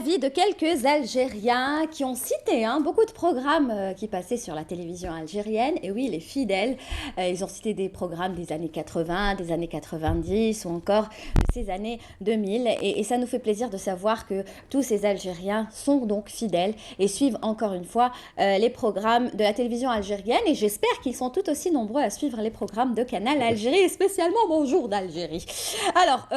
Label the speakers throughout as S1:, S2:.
S1: Vie de quelques Algériens qui ont cité beaucoup de programmes qui passaient sur la télévision algérienne. Et oui, les fidèles, ils ont cité des programmes des années 80, des années 90 ou encore de ces années 2000. Et ça nous fait plaisir de savoir que tous ces Algériens sont donc fidèles et suivent encore une fois les programmes de la télévision algérienne. Et j'espère qu'ils sont tout aussi nombreux à suivre les programmes de Canal Algérie et spécialement Bonjour d'Algérie. Alors,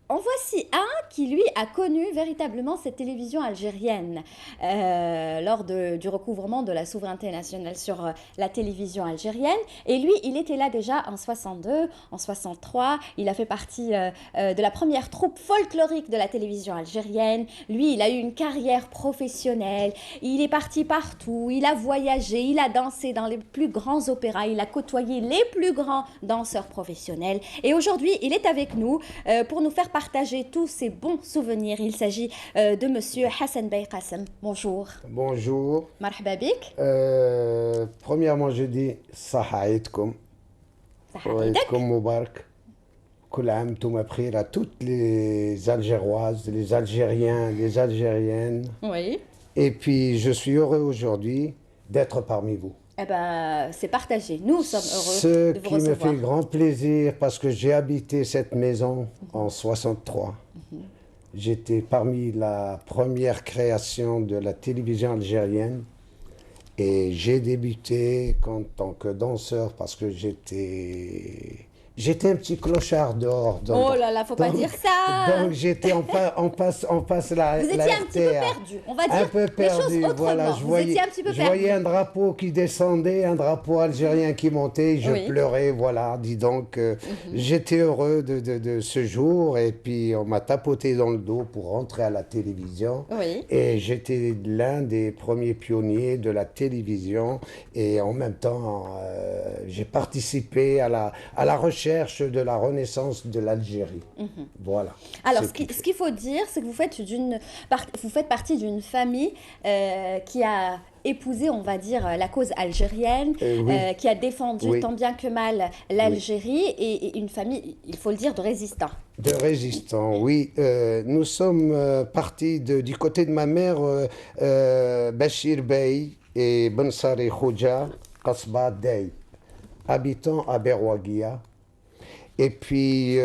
S1: en voici un qui, lui, a connu véritablement cette télévision algérienne lors du recouvrement de la souveraineté nationale sur la télévision algérienne. Et lui, il était là déjà en 62, en 63. Il a fait partie de la première troupe folklorique de la télévision algérienne. Lui, il a eu une carrière professionnelle. Il est parti partout. Il a voyagé. Il a dansé dans les plus grands opéras. Il a côtoyé les plus grands danseurs professionnels. Et aujourd'hui, il est avec nous pour nous faire partager tous ces bons souvenirs. Il s'agit de monsieur Hassan Bey Qassem. Bonjour.
S2: Bonjour.
S1: Marhaba bik.
S2: Premièrement, je dis Saha Aïdkoum. Aïdkoum Moubarak. Kul am toum bkhir à toutes les Algéroises, les Algériens, les Algériennes.
S1: Oui.
S2: Et puis, je suis heureux aujourd'hui d'être parmi vous.
S1: Eh ben, c'est partagé. Nous sommes heureux
S2: Ce
S1: de vous
S2: qui
S1: recevoir.
S2: me fait grand plaisir, parce que j'ai habité cette maison en 63. J'étais parmi la première création de la télévision algérienne et j'ai débuté en tant que danseur parce que j'étais un petit clochard dehors.
S1: Oh là là, faut pas dire ça.
S2: Donc j'étais on passe la
S1: Vous étiez
S2: la
S1: un petit peu
S2: RTR.
S1: perdu. On va
S2: Un
S1: dire
S2: peu
S1: les
S2: perdu,
S1: choses autrement.
S2: voilà.
S1: Vous étiez un petit peu
S2: Je
S1: perdu.
S2: voyais un drapeau qui descendait, un drapeau algérien qui montait, je
S1: Oui.
S2: pleurais, voilà. Dis donc, j'étais heureux de ce jour et puis on m'a tapoté dans le dos pour rentrer à la télévision.
S1: Oui.
S2: Et j'étais l'un des premiers pionniers de la télévision et en même temps, j'ai participé à la recherche de la renaissance de l'Algérie. Voilà.
S1: Alors,
S2: C'est
S1: ce qu'il faut dire, c'est que vous faites partie d'une famille qui a épousé, on va dire, la cause algérienne,
S2: Oui.
S1: qui a défendu
S2: Oui.
S1: tant bien que mal l'Algérie et une famille, il faut le dire, de résistants.
S2: De résistants, oui. Nous sommes partis du côté de ma mère, Bachir Bey et Bensari Khouja, Kasba Dey, habitants à Berwaguia. Et puis,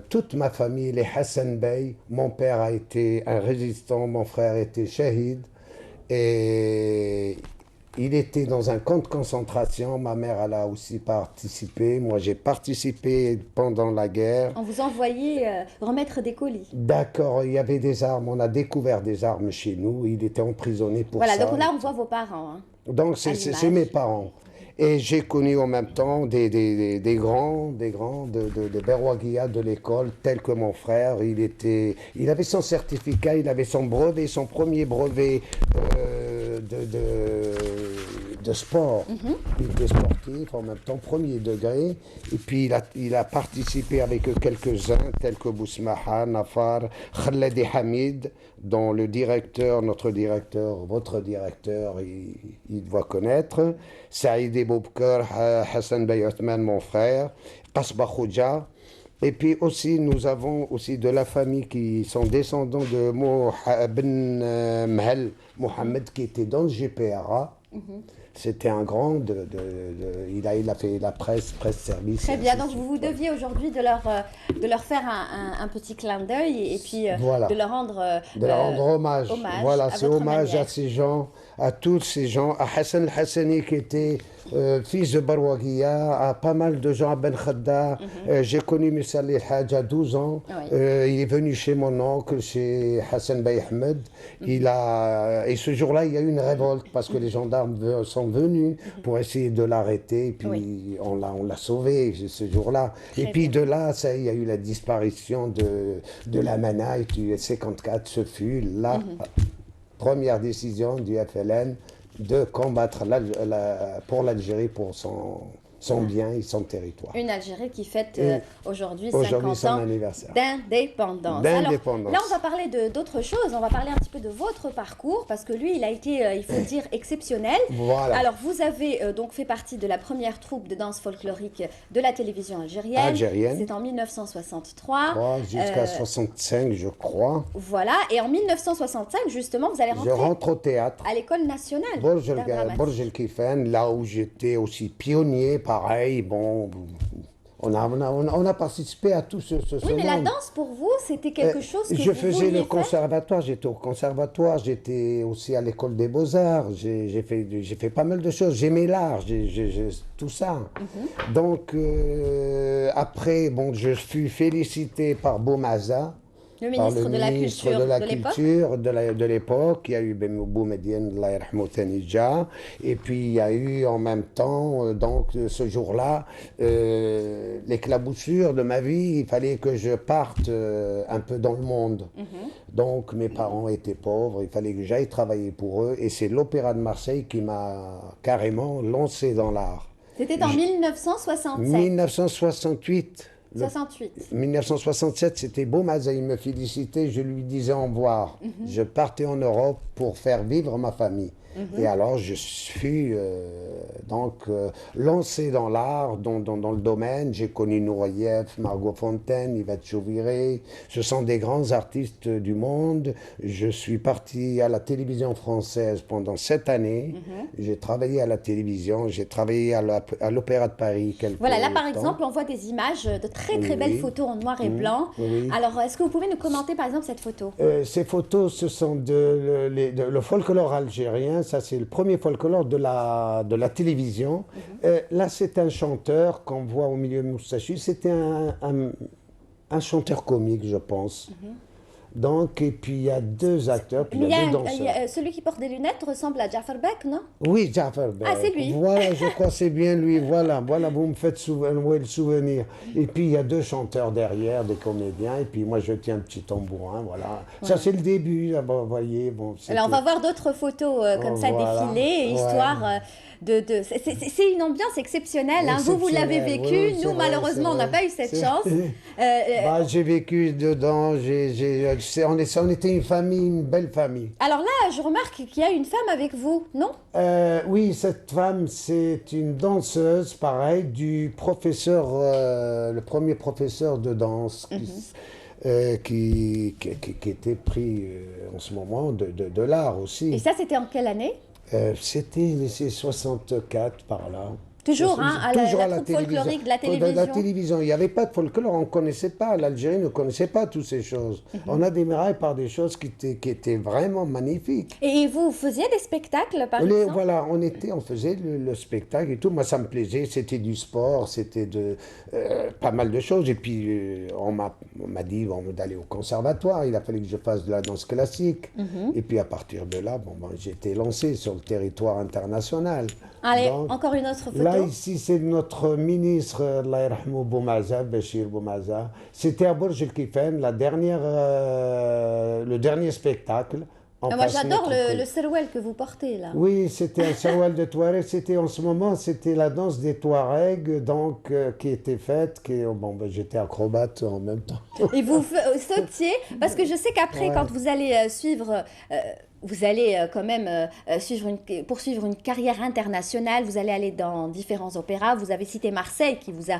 S2: toute ma famille, les Hassan Bey, mon père a été un résistant, mon frère était shahid. Et il était dans un camp de concentration, ma mère elle a aussi participé, moi j'ai participé pendant la guerre.
S1: On vous envoyait remettre des colis.
S2: D'accord, il y avait des armes, on a découvert des armes chez nous, il était emprisonné pour
S1: Voilà,
S2: ça.
S1: donc là, on voit vos parents.
S2: Donc
S1: à
S2: c'est
S1: l'image.
S2: mes parents. Et j'ai connu en même temps des grands de Berwaguia de l'école, tels que mon frère. Il avait son certificat, il avait son brevet, son premier brevet de sport. Il était sportif, en même temps premier degré. Et puis il a participé avec quelques-uns, tels que Bousmaha, Nafar, Khaledi Hamid, dont le directeur, notre directeur, votre directeur, il doit connaître. Saïd Boubkar, Hassan Bey Othman, mon frère, Kasba Khouja. Et puis aussi, nous avons aussi de la famille qui sont descendants de Ben Mahel Mohamed, qui était dans le GPRA. C'était un grand, il a fait la presse service.
S1: Très bien, donc vous deviez aujourd'hui de leur faire un petit clin d'œil et puis
S2: Voilà.
S1: de leur rendre
S2: hommage. Voilà,
S1: à
S2: c'est
S1: votre
S2: hommage
S1: manière.
S2: à ces gens, à tous ces gens, à Hassan el-Hassani qui était fils de Barwaguia, à pas mal de gens, à Ben Khadda. J'ai connu M. Salih El-Hajj à 12 ans.
S1: Oui.
S2: Il est venu chez mon oncle, chez Hassan Bey Ahmed. Et ce jour-là, il y a eu une révolte parce que les gendarmes sont venus pour essayer de l'arrêter. Et puis
S1: Oui.
S2: on l'a sauvé ce jour-là. Et puis de là, il y a eu la disparition de la Mana du 54. Ce fut la première décision du FLN de combattre pour l'Algérie, pour son bien et son territoire.
S1: Une Algérie qui fête aujourd'hui 50
S2: son
S1: ans
S2: anniversaire.
S1: d'indépendance. Alors là, on va parler d'autres choses. On va parler un petit peu de votre parcours parce que lui, il a été, il faut dire, exceptionnel.
S2: Voilà.
S1: Alors, vous avez donc fait partie de la première troupe de danse folklorique de la télévision algérienne. C'est en 1963.
S2: Jusqu'à 65, je crois.
S1: Voilà. Et en 1965, justement, vous allez rentrer.
S2: Je rentre au théâtre.
S1: À l'école nationale.
S2: Borj El Kifan, là où j'étais aussi pionnier, pareil. Bon, on a participé à tout ce
S1: Oui, mais la danse, pour vous, c'était quelque chose que
S2: je
S1: vous
S2: faisais le
S1: faire.
S2: conservatoire, j'étais au conservatoire, j'étais aussi à l'école des beaux-arts, j'ai fait pas mal de choses, j'aimais l'art, tout ça. Donc, après, bon, je fus félicité par Boumaza,
S1: le ministre de la Culture
S2: de l'époque. Il y a eu Boumediene, Allah yarhamou Thanija, et puis il y a eu en même temps, donc ce jour-là, l'éclaboussure de ma vie. Il fallait que je parte un peu dans le monde. Donc mes parents étaient pauvres, il fallait que j'aille travailler pour eux, et c'est l'Opéra de Marseille qui m'a carrément lancé dans l'art.
S1: C'était en 1967.
S2: 1968.
S1: 68.
S2: 1967, c'était Boumaza, il me félicitait, je lui disais au revoir. Je partais en Europe pour faire vivre ma famille. Et alors, je suis lancé dans l'art, dans le domaine. J'ai connu Nouriev, Margot Fontaine, Yvette Chauviré. Ce sont des grands artistes du monde. Je suis parti à la télévision française pendant 7 années. J'ai travaillé à la télévision, j'ai travaillé à l'Opéra de Paris quelques
S1: Voilà, là, par
S2: temps.
S1: exemple, on voit des images de très, très belles photos en noir et blanc. Alors, est-ce que vous pouvez nous commenter, par exemple, cette photo?
S2: Ces photos, ce sont le folklore algérien. Ça, c'est le premier folklore de la télévision. Là, c'est un chanteur qu'on voit au milieu moustachu. C'était un chanteur comique, je pense. Donc, et puis il y a 2 acteurs, puis il y a 2 danseurs.
S1: Celui qui porte des lunettes ressemble à Jafar Bek, non?
S2: Oui, Jafar Bek.
S1: Ah, c'est lui.
S2: Voilà, je crois que c'est bien lui. Voilà, vous me faites le souvenir. Et puis il y a 2 chanteurs derrière, des comédiens, et puis moi je tiens un petit tambourin, voilà. Ça c'est le début, là, vous voyez. Bon,
S1: alors on va voir d'autres photos comme ça défiler, histoire c'est une ambiance exceptionnelle. Hein. Vous l'avez vécu, nous malheureusement on n'a pas eu cette chance.
S2: J'ai vécu dedans, on était une famille, une belle famille.
S1: Alors là, je remarque qu'il y a une femme avec vous, non?
S2: Oui, cette femme, c'est une danseuse, pareil, du professeur, le premier professeur de danse qui était pris en ce moment de l'art aussi.
S1: Et ça, c'était en quelle année?
S2: C'était 64 par là.
S1: Toujours, à la troupe folklorique de la télévision.
S2: De la télévision. Il n'y avait pas de folklore, on ne connaissait pas. L'Algérie ne connaissait pas toutes ces choses. On a démarré par des choses qui étaient vraiment magnifiques.
S1: Et vous faisiez des spectacles, par exemple?
S2: Voilà, on faisait le spectacle et tout. Moi, ça me plaisait. C'était du sport, c'était pas mal de choses. Et puis, on m'a dit d'aller au conservatoire. Il a fallu que je fasse de la danse classique. Et puis, à partir de là, j'ai été lancé sur le territoire international.
S1: Allez, encore une autre photo.
S2: Là, ici, c'est notre ministre, Allah yarhamou Boumaza, Béchir Boumaza. C'était à Borj El Kifan, le dernier spectacle.
S1: Moi, j'adore le serouel que vous portez, là.
S2: Oui, c'était un serouel de Touareg. En ce moment, c'était la danse des Touaregs, donc, qui était faite. J'étais acrobate en même temps.
S1: Et vous sautiez, parce que je sais qu'après, quand vous allez suivre... vous allez quand même poursuivre une carrière internationale, vous allez aller dans différents opéras. Vous avez cité Marseille, qui vous a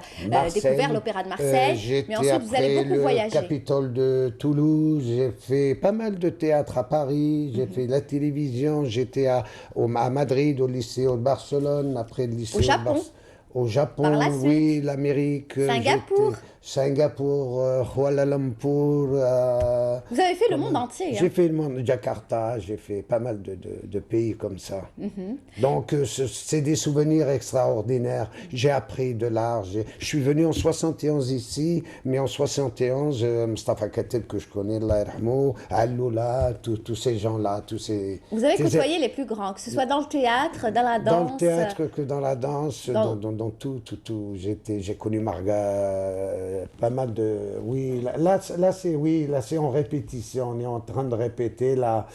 S1: découvert l'opéra de Marseille. Mais ensuite, vous allez beaucoup voyager.
S2: J'ai fait le Capitole de Toulouse, j'ai fait pas mal de théâtre à Paris, j'ai fait la télévision, j'étais à Madrid, au lycée de Barcelone, après le lycée au Japon, oui, l'Amérique. Singapour, Kuala Lumpur.
S1: Vous avez fait le monde entier.
S2: J'ai fait le monde, Jakarta, j'ai fait pas mal de pays comme ça. Donc, c'est des souvenirs extraordinaires. J'ai appris de l'art. Je suis venu en 71 ici, mais en 71, Mustafa Kateb, que je connais, Allah yarhamou, Alloula, tous ces gens-là,
S1: Vous avez côtoyé les plus grands, que ce soit dans le théâtre, dans la danse.
S2: Dans le théâtre que dans la danse, dans tout. J'ai connu Marga. Pas mal de... Oui, là c'est en répétition. On est en train de répéter la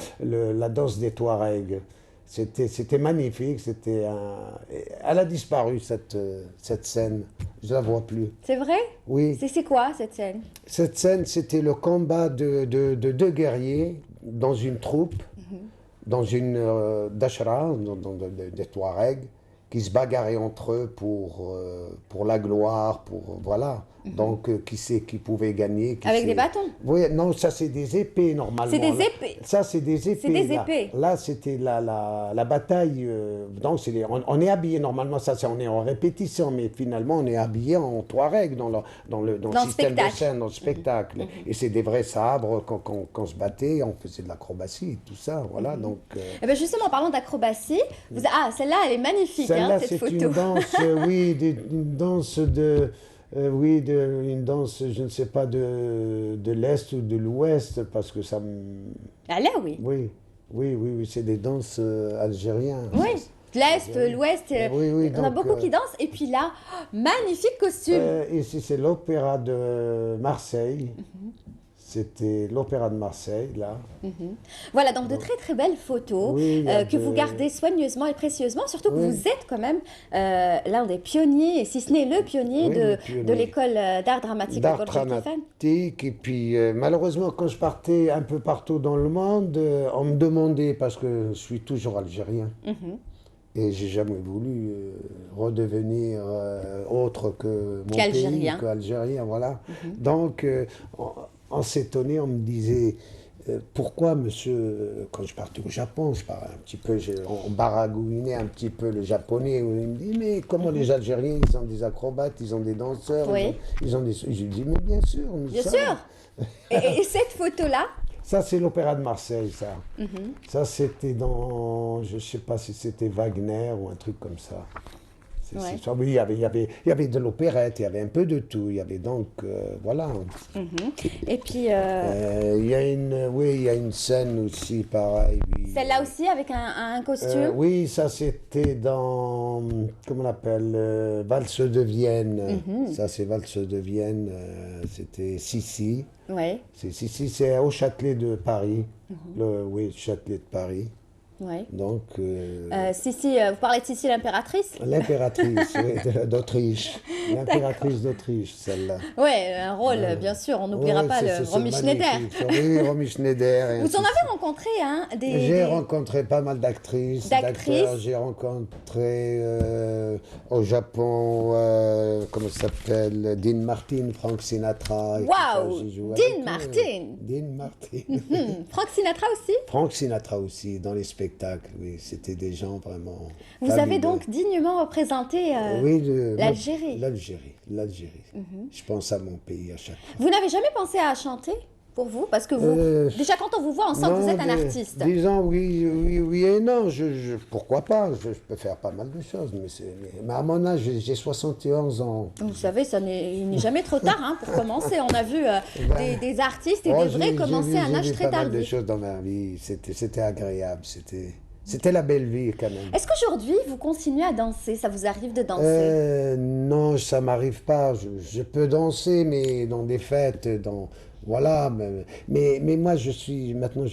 S2: danse des Touaregs. C'était magnifique. Elle a disparu, cette scène. Je ne la vois plus.
S1: C'est vrai?
S2: Oui.
S1: C'est quoi cette scène?
S2: Cette scène, c'était le combat de deux guerriers dans une troupe, dans une d'Ashra, des Touaregs, qui se bagarraient entre eux pour la gloire, voilà. Donc, qui sait qui pouvait gagner.
S1: Avec des bâtons?
S2: Oui, non, ça c'est des épées normalement.
S1: C'est des épées?
S2: Ça c'est des épées.
S1: C'est des épées.
S2: Là c'était la bataille. Donc, on est habillé normalement, on est en répétition, mais finalement on est habillé en Touareg dans le système de scène, dans le spectacle. Et c'est des vrais sabres, quand se battait, on faisait de l'acrobatie, tout ça, voilà. Donc,
S1: Eh ben justement, en parlant d'acrobatie, celle-là elle est magnifique,
S2: celle-là,
S1: cette photo.
S2: c'est une danse, oui, une danse une danse, je ne sais pas, de l'Est ou de l'Ouest, parce que ça me...
S1: Ah là, oui.
S2: Oui, c'est des danses algériennes.
S1: Oui, l'Est, l'Ouest,
S2: Oui,
S1: on a
S2: donc,
S1: beaucoup qui dansent. Et puis là, magnifique costume.
S2: Ici, c'est l'opéra de Marseille. C'était l'opéra de Marseille, là.
S1: Voilà, donc de très très belles photos
S2: Oui,
S1: que vous gardez soigneusement et précieusement, surtout que vous êtes quand même l'un des pionniers, et si ce n'est le pionnier de l'école d'art dramatique de Gorgé Kifane.
S2: Dramatique, et puis malheureusement quand je partais un peu partout dans le monde, on me demandait, parce que je suis toujours algérien, et j'ai jamais voulu redevenir autre que mon pays, qu'algérien, voilà. Donc on s'étonnait, on me disait pourquoi monsieur, quand je partais au Japon, je parlais un petit peu, on baragouinait un petit peu le japonais, il me dit mais comment les Algériens, ils ont des acrobates, ils ont des danseurs, ils ont des... Je lui dis mais bien sûr.
S1: Bien sûr. Et cette photo-là?
S2: Ça, c'est l'opéra de Marseille, ça. Ça, c'était dans, je ne sais pas si c'était Wagner ou un truc comme ça. Oui, il y avait de l'opérette, il y avait un peu de tout. Il y avait donc, voilà.
S1: Et puis...
S2: il y a une scène aussi, pareil. Oui.
S1: Celle-là aussi, avec un costume?
S2: Oui, ça c'était dans, comment on appelle, Valse de Vienne. Ça, c'est Valse de Vienne, c'était Sissi.
S1: Oui.
S2: C'est au Châtelet de Paris. Oui, Châtelet de Paris.
S1: Oui.
S2: Donc,
S1: vous parlez de Sissi l'impératrice?
S2: L'impératrice, oui, d'Autriche. L'impératrice d'Autriche, celle-là.
S1: Oui, un rôle, bien sûr, on n'oubliera pas le Romy Schneider.
S2: Oui, Romy Schneider.
S1: Vous en avez rencontré, hein,
S2: J'ai rencontré pas mal d'actrices, d'acteurs. J'ai rencontré au Japon, comment ça s'appelle, Dean Martin, Frank Sinatra.
S1: Waouh, Dean Martin.
S2: Dean Martin.
S1: Frank Sinatra aussi?
S2: Frank Sinatra aussi, dans les spectacles, oui, c'était des gens vraiment
S1: Vous avez donc dignement représenté l'Algérie.
S2: L'Algérie. Je pense à mon pays à chaque fois.
S1: Vous n'avez jamais pensé à chanter pour vous? Parce que vous, déjà quand on vous voit, on sent que vous êtes un artiste.
S2: Disons oui et non, pourquoi pas, je peux faire pas mal de choses, mais à mon âge, j'ai 71 ans.
S1: Vous savez, il n'est jamais trop tard, hein, pour commencer. On a vu des artistes et des vrais commencer à un âge très tardif. J'ai vu pas mal de choses
S2: dans ma vie, c'était agréable, c'était la belle vie quand même.
S1: Est-ce qu'aujourd'hui, vous continuez à danser? Ça vous arrive de danser?
S2: Non, ça m'arrive pas. Je peux danser, mais dans des fêtes, voilà, mais moi je suis maintenant,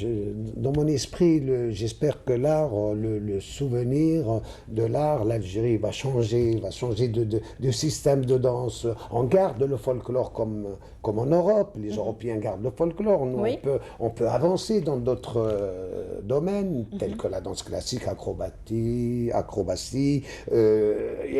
S2: dans mon esprit, j'espère que l'art, le souvenir de l'art, l'Algérie va changer de système de danse. On garde le folklore comme en Europe, les Européens gardent le folklore. Nous, on peut avancer dans d'autres domaines, tels que la danse classique, acrobatie, il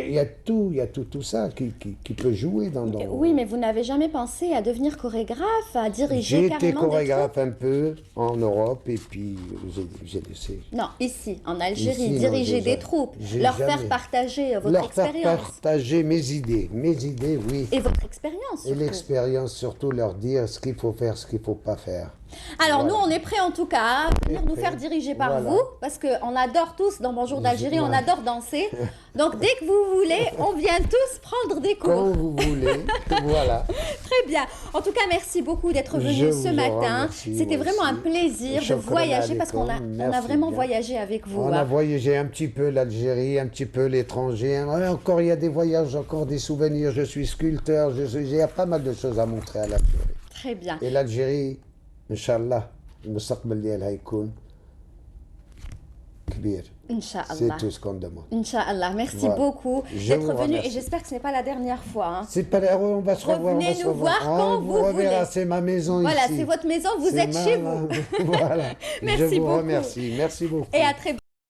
S2: y a tout ça qui peut jouer dans...
S1: Oui, mais vous n'avez jamais pensé à devenir chorégraphe, à diriger carrément des troupes?
S2: J'ai été chorégraphe un peu en Europe et puis j'ai laissé.
S1: Non, ici, en Algérie, diriger des troupes, faire partager votre expérience.
S2: Leur faire partager mes idées, oui.
S1: Et votre expérience surtout.
S2: Et l'expérience surtout, leur dire ce qu'il faut faire, ce qu'il ne faut pas faire.
S1: Alors nous, on est prêts en tout cas à venir nous faire diriger par vous, parce qu'on adore tous, dans Bonjour d'Algérie, on adore danser. Donc dès que vous voulez, on vient tous prendre des cours.
S2: Quand vous voulez, voilà.
S1: Très bien. En tout cas, merci beaucoup d'être venu ce matin. C'était vraiment un plaisir de voyager, parce qu'on a vraiment voyagé avec vous.
S2: On a voyagé un petit peu l'Algérie, un petit peu l'étranger. Encore, il y a des voyages, encore des souvenirs. Je suis sculpteur, j'ai pas mal de choses à montrer à l'Algérie.
S1: Très bien.
S2: Et l'Algérie, Inch'Allah, المستقبل ديالها يكون كبير.
S1: Inch'Allah.
S2: C'est tout ce qu'on demande.
S1: Inch'Allah. Merci
S2: Voilà.
S1: beaucoup
S2: Je
S1: d'être
S2: vous
S1: venu et
S2: remercie.
S1: j'espère que ce n'est pas la dernière fois. Hein.
S2: C'est pas on va se revoir.
S1: Revenez
S2: On va se
S1: nous
S2: revoir.
S1: voir quand
S2: on
S1: vous
S2: reverra,
S1: voulez.
S2: c'est ma maison
S1: Voilà,
S2: ici.
S1: c'est votre maison, vous
S2: C'est
S1: êtes chez
S2: ma-
S1: vous.
S2: Voilà.
S1: Merci
S2: Je vous
S1: beaucoup.
S2: remercie. Merci beaucoup.
S1: Et à très